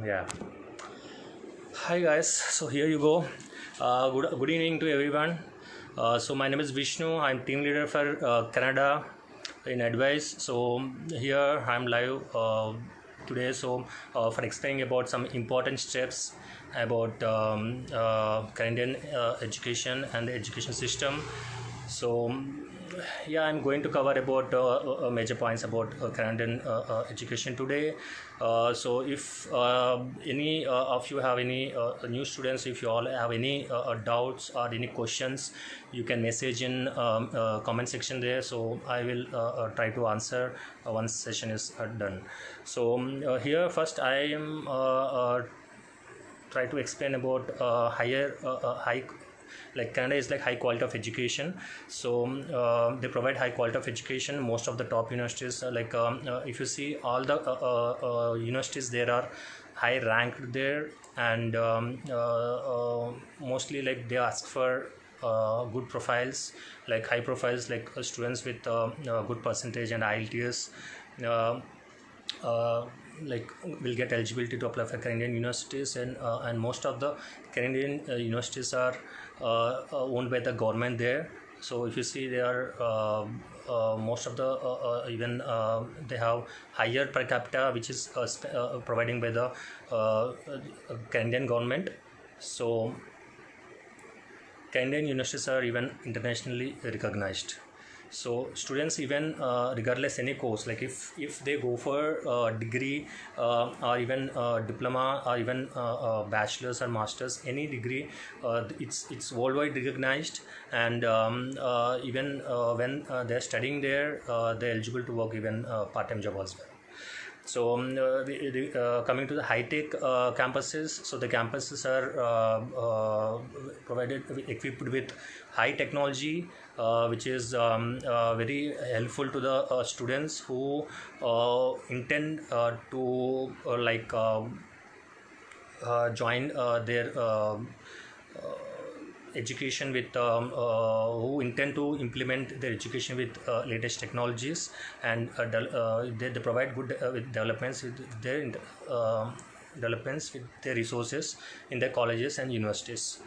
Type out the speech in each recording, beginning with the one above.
Yeah. Hi guys. So here you go. Good evening to everyone. So my name is Vishnu. I'm team leader for Canada in Advice. So here I'm live today. So for explaining about some important steps about Canadian education and the education system. So yeah, I'm going to cover about major points about Canadian education today. So if any of you have any new students, if you all have any doubts or any questions, you can message in comment section there. So I will try to answer once session is done. So here first I am try to explain about high, like Canada is like high quality of education. So they provide high quality of education. Most of the top universities if you see all the universities there are high ranked there, and mostly like they ask for good profiles, like high profiles, like students with good percentage and IELTS uh, like will get eligibility to apply for Canadian universities, and most of the Canadian universities are owned by the government there. So if you see, they are most of the even they have higher per capita, which is providing by the Canadian government. So Canadian universities are even internationally recognized. So students, even regardless any course, like if they go for degree or even diploma or even bachelor's or master's, any degree, it's worldwide recognized, and even when they're studying there, they're eligible to work even part-time job as well. So coming to the high-tech campuses, so the campuses are provided equipped with high technology, which is very helpful to the students who intend to join their education with who intend to implement their education with latest technologies, and they provide good with developments with their developments with their resources in their colleges and universities.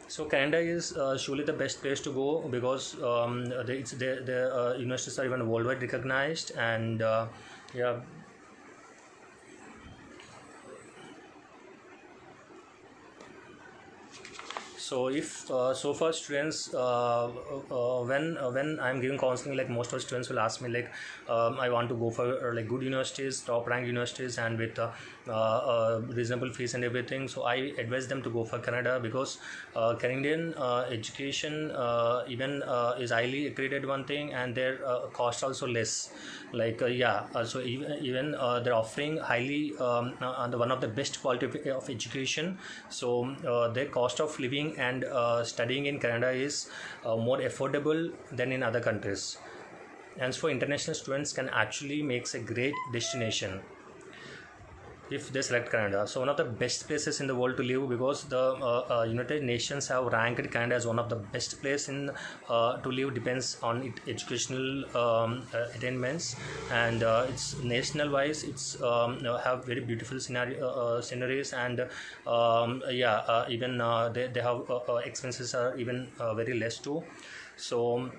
So Canada is surely the best place to go, because the universities are even worldwide recognized, and yeah. So if so far students when I'm giving counseling, like most of students will ask me like I want to go for like good universities, top ranked universities, and with reasonable fees and everything. So I advise them to go for Canada, because Canadian education even is highly accredited, one thing, and their cost also less. Like so even they're offering highly one of the best quality of education. So their cost of living and studying in Canada is more affordable than in other countries, and for international students can actually makes a great destination if they select Canada. So one of the best places in the world to live, because the United Nations have ranked Canada as one of the best place in to live, depends on its educational attainments, and it's national wise, it's have very beautiful sceneries, and even they have expenses are even very less too. So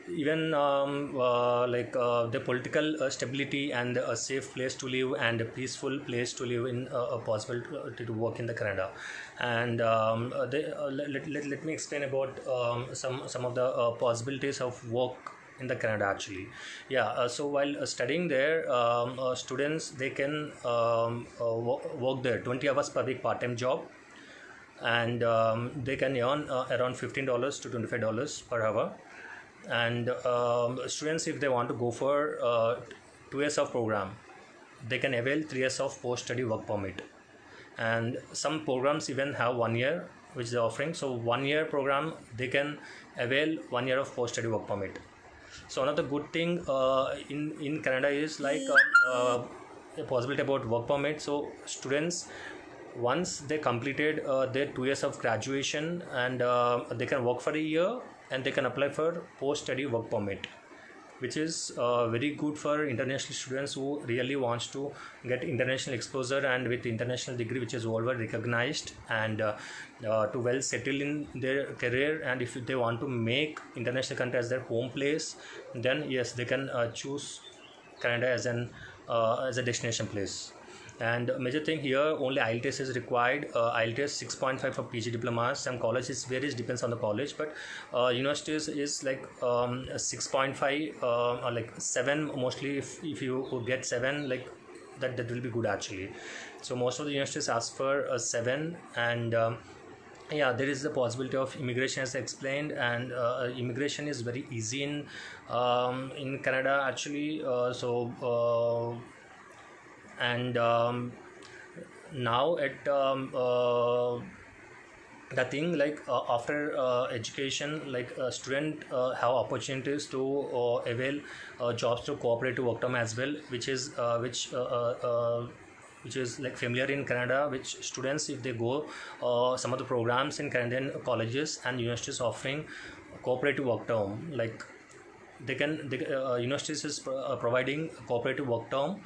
even the political stability and a safe place to live and a peaceful place to live in a possible to work in the Canada. And let me explain about some of the possibilities of work in the Canada actually. So while studying there, students, they can work there 20 hours per week part-time job, and they can earn around $15 to $25 per hour. And students, if they want to go for 2 years of program, they can avail 3 years of post-study work permit, and some programs even have 1 year which they're offering. So 1 year program, they can avail 1 year of post-study work permit. So another good thing in Canada is like a possibility about work permit. So students, once they completed their 2 years of graduation, and they can work for a year, and they can apply for post-study work permit, which is very good for international students who really wants to get international exposure and with international degree which is worldwide recognized, and to well settle in their career. And if they want to make international country as their home place, then yes, they can choose Canada as a destination place. And major thing here, only IELTS is required. IELTS 6.5 for PG diplomas. Some colleges varies, depends on the college, but universities is like 6.5 or like 7 mostly. If you get 7, like that will be good actually. So most of the universities ask for 7, and yeah, there is the possibility of immigration as I explained, and immigration is very easy in Canada actually. And now at the thing, like after education, like student have opportunities to avail jobs to cooperative work term as well, which is like familiar in Canada, which students, if they go some of the programs in Canadian colleges and universities offering cooperative work term, like universities is providing cooperative work term.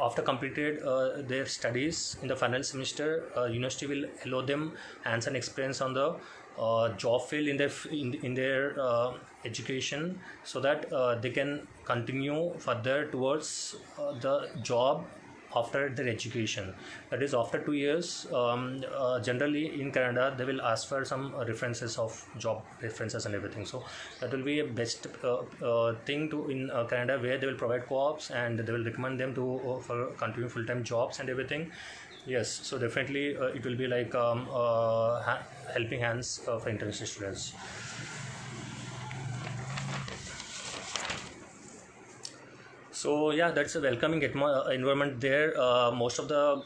After completed their studies in the final semester, university will allow them hands-on experience on the job field in their education, so that they can continue further towards the job after their education. That is, after 2 years, generally in Canada they will ask for some references of job references and everything. So that will be a best thing to in Canada, where they will provide co-ops and they will recommend them to for continuing full-time jobs and everything. Yes, so definitely it will be like helping hands for international students. So yeah, that's a welcoming environment there. Most of the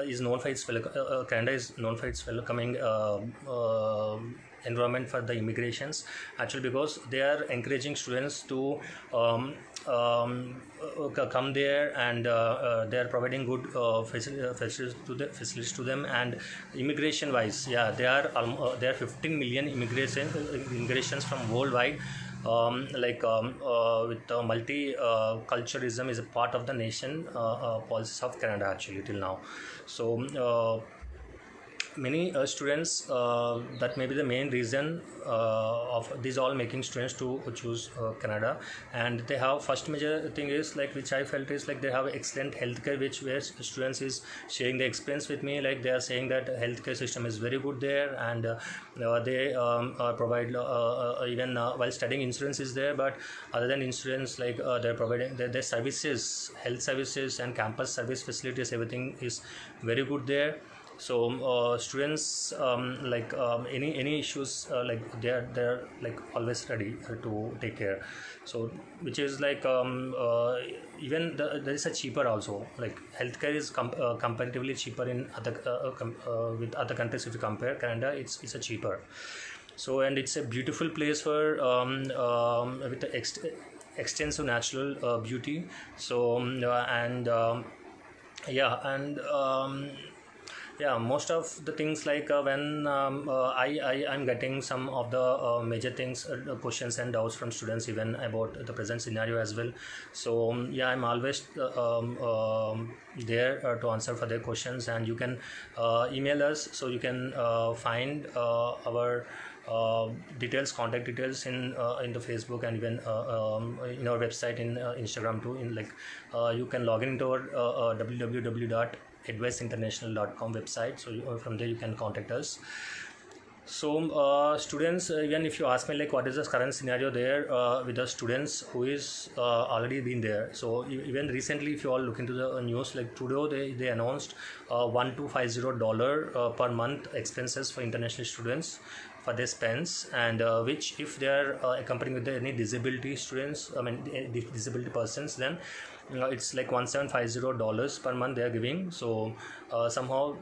is known for its Canada is known for its welcoming environment for the immigrations actually, because they are encouraging students to come there, and they are providing good facilities to them. And immigration wise, yeah, there are 15 million immigrations from worldwide. With multiculturalism is a part of the nation policies of Canada actually till now. So many students, that may be the main reason of these all making students to choose Canada. And they have, first major thing is like, which I felt is like, they have excellent healthcare, where students is sharing the experience with me. Like they are saying that healthcare system is very good there, and they provide even while studying, insurance is there, but other than insurance, like they're providing their services, health services and campus service facilities, everything is very good there. So students, any issues, like they're like always ready to take care. So which is like even there is a cheaper also, like healthcare is comparatively cheaper in other with other countries. If you compare Canada, it's a cheaper. So, and it's a beautiful place for with the extensive natural beauty. So yeah, most of the things, like when I'm getting some of the major things, questions and doubts from students, even about the present scenario as well. So yeah, I'm always there to answer for their questions, and you can email us, so you can find our details, contact details in the Facebook, and even in our website, in Instagram too. You can log in into our www.adviceinternational.com website. So from there you can contact us. So students, even if you ask me like what is the current scenario there with the students who is already been there. So even recently, if you all look into the news, like today they announced $1250 per month expenses for international students for their spends, and which if they are accompanying with any disability students, disability persons, then it's like $1750 per month they are giving. So somehow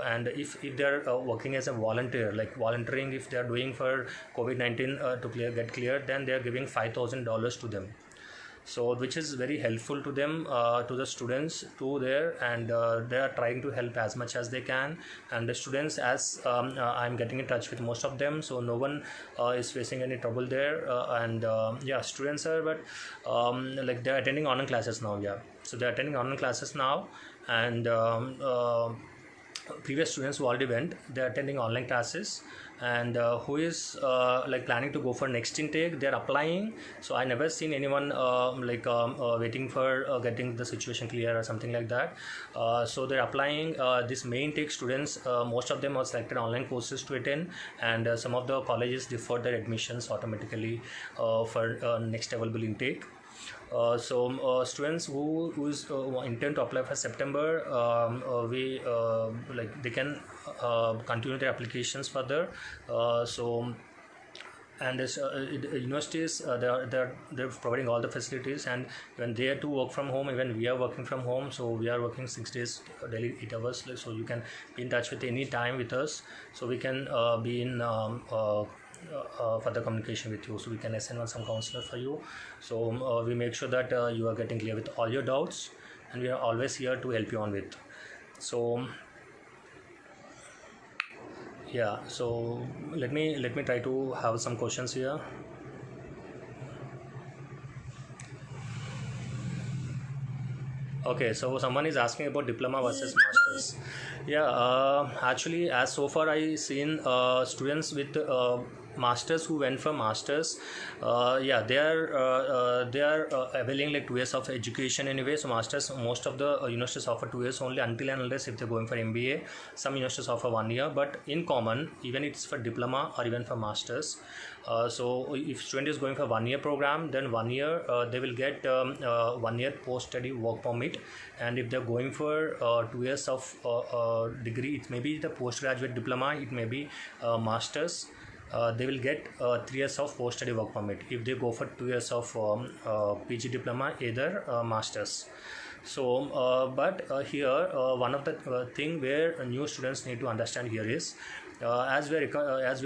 and if they are working as a volunteer, like volunteering, if they are doing for COVID-19 to get cleared, then they are giving $5,000 to them. so which is very helpful to them, to the students too there, and they are trying to help as much as they can. And the students, as I'm getting in touch with most of them, so no one is facing any trouble there, and yeah, students are, but like they're attending online classes now. Yeah, so they're attending online classes now, and previous students who already went, they're attending online classes, and who is like planning to go for next intake, they're applying. So I never seen anyone waiting for getting the situation clear or something like that. So they're applying. This may intake students, most of them are selected online courses to attend, and some of the colleges deferred their admissions automatically for next available intake. Students who intend to apply for September, we like they can continue their applications further. And as universities, they're providing all the facilities, and when they are to work from home, even we are working from home, so we are working 6 days daily, 8 hours, so you can be in touch with any time with us, so we can be in further communication with you, so we can assign on some counselor for you. So we make sure that you are getting clear with all your doubts, and we are always here to help you on with. So yeah, so let me try to have some questions here. Okay, so someone is asking about diploma versus masters. Yeah, actually, as so far I seen students with masters who went for masters, yeah, they are availing like 2 years of education anyway. So masters, most of the universities offer 2 years only, until and unless if they're going for MBA. Some universities offer 1 year, but in common, even it's for diploma or even for masters. So if student is going for 1 year program, then 1 year they will get 1 year post study work permit, and if they're going for 2 years of degree, it may be the postgraduate diploma, it may be masters. They will get 3 years of post-study work permit. If they go for 2 years of PG diploma, either masters. So, but here one of the thing where new students need to understand here is, as we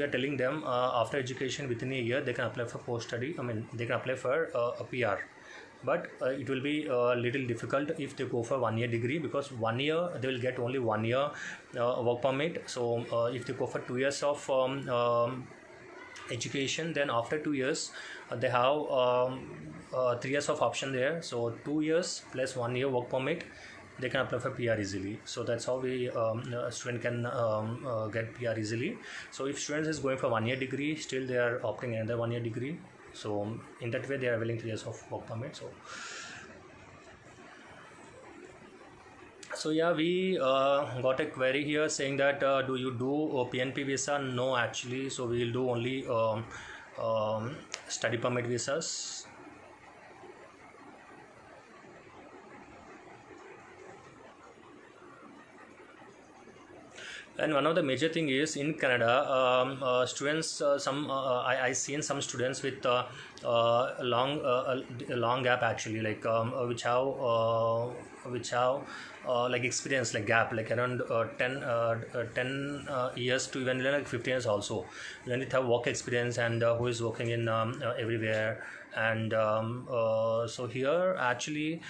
are telling them, after education within a year they can apply for post-study. I mean, they can apply for a PR. But it will be a little difficult if they go for 1 year degree, because 1 year they will get only 1 year work permit. So if they go for 2 years of education, then after 2 years they have 3 years of option there. So 2 years plus 1 year work permit, they can apply for PR easily. So that's how we a student can get PR easily. So if students is going for 1 year degree, still they are opting another 1 year degree. So in that way they are availing 3 years of work permit. So yeah, we got a query here saying that do you do PNP visa? No, actually. So we will do only study permit visas. And one of the major thing is in Canada, students, I seen some students with long gap actually, like which have like experience, like gap, like around 10 years to even like 15 years also, when it have work experience, and who is working in everywhere. And so here actually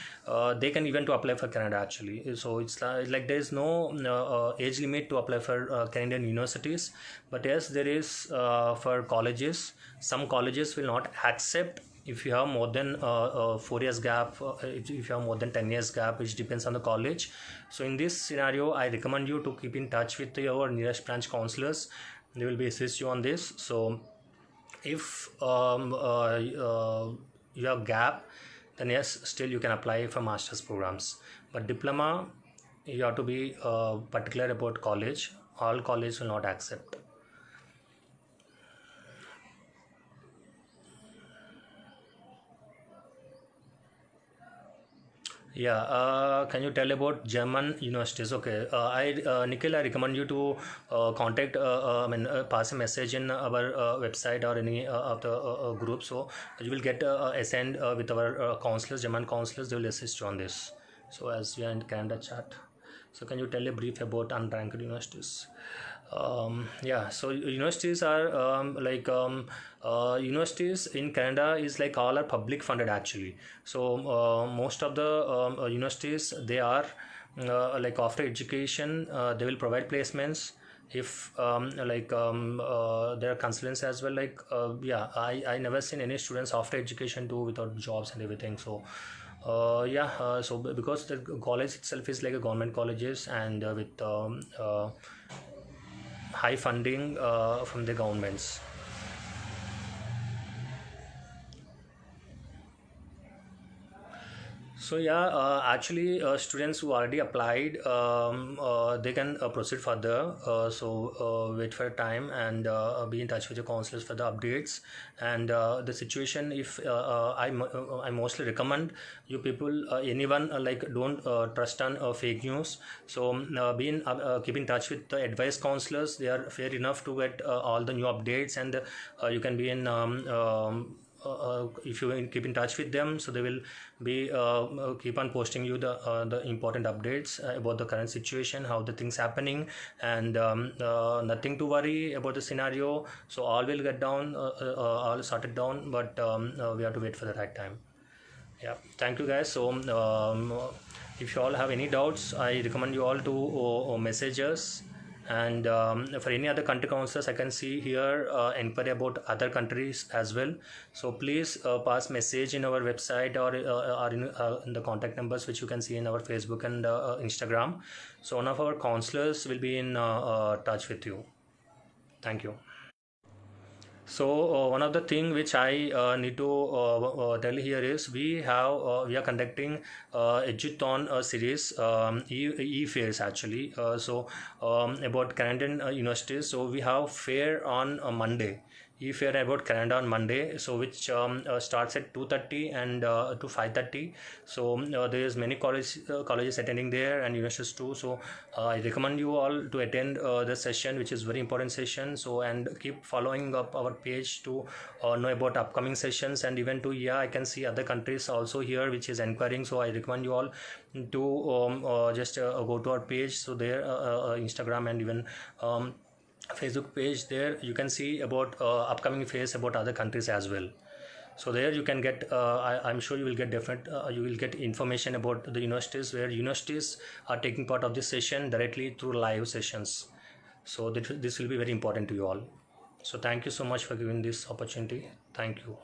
they can even to apply for Canada actually. So it's like there is no age limit to apply for Canadian universities, but yes, there is for colleges. Some colleges will not accept if you have more than 4 years gap, if you have more than 10 years gap, which depends on the college. So in this scenario, I recommend you to keep in touch with your nearest branch counselors. They will be assist you on this. So if you have gap, then yes, still you can apply for master's programs. But diploma, you have to be particular about college. All colleges will not accept. Yeah, can you tell about German universities? Okay, Nikhil, I recommend you to contact, pass a message in our website or any of the group. So you will get assigned with our counselors, German counselors. They will assist you on this. So as we are in Canada chat, so can you tell a brief about unranked universities? Yeah, so universities are universities in Canada is like all are public funded actually. So most of the universities, they are like after education, they will provide placements. If there are consultants as well, like yeah, I never seen any students after education do without jobs and everything. So yeah, because the college itself is like a government colleges, and with high funding from the governments. So yeah, actually, students who already applied, they can proceed further. Wait for a time and be in touch with your counselors for the updates and the situation. If I mostly recommend you people, anyone like don't trust on fake news. So keep in touch with the advice counselors. They are fair enough to get all the new updates, and you can be in. If you keep in touch with them, so they will be keep on posting you the important updates about the current situation, how the things happening, and nothing to worry about the scenario. So all will get down, all sorted down, but we have to wait for the right time. Yeah, thank you guys. So if you all have any doubts, I recommend you all to message us. And for any other country counselors, I can see here inquiry about other countries as well. So please pass message in our website, or in the contact numbers which you can see in our Facebook and Instagram. So one of our counselors will be in touch with you. Thank you. So one of the thing which I need to tell here is we are conducting Eduthon series, e-fairs actually. About Canadian universities. So we have fair on Monday. E-fair about Canada on Monday, so which starts at 2:30 and to 5:30. So there is many colleges attending there, and universities too. So I recommend you all to attend the session, which is very important session. So and keep following up our page to know about upcoming sessions, and even to, yeah, I can see other countries also here which is inquiring. So I recommend you all to just go to our page. So there Instagram and even Facebook page, there you can see about upcoming phase about other countries as well. So there you can get I'm sure you will get you will get information about the universities, where universities are taking part of this session directly through live sessions. So this will be very important to you all. So thank you so much for giving this opportunity. Thank you.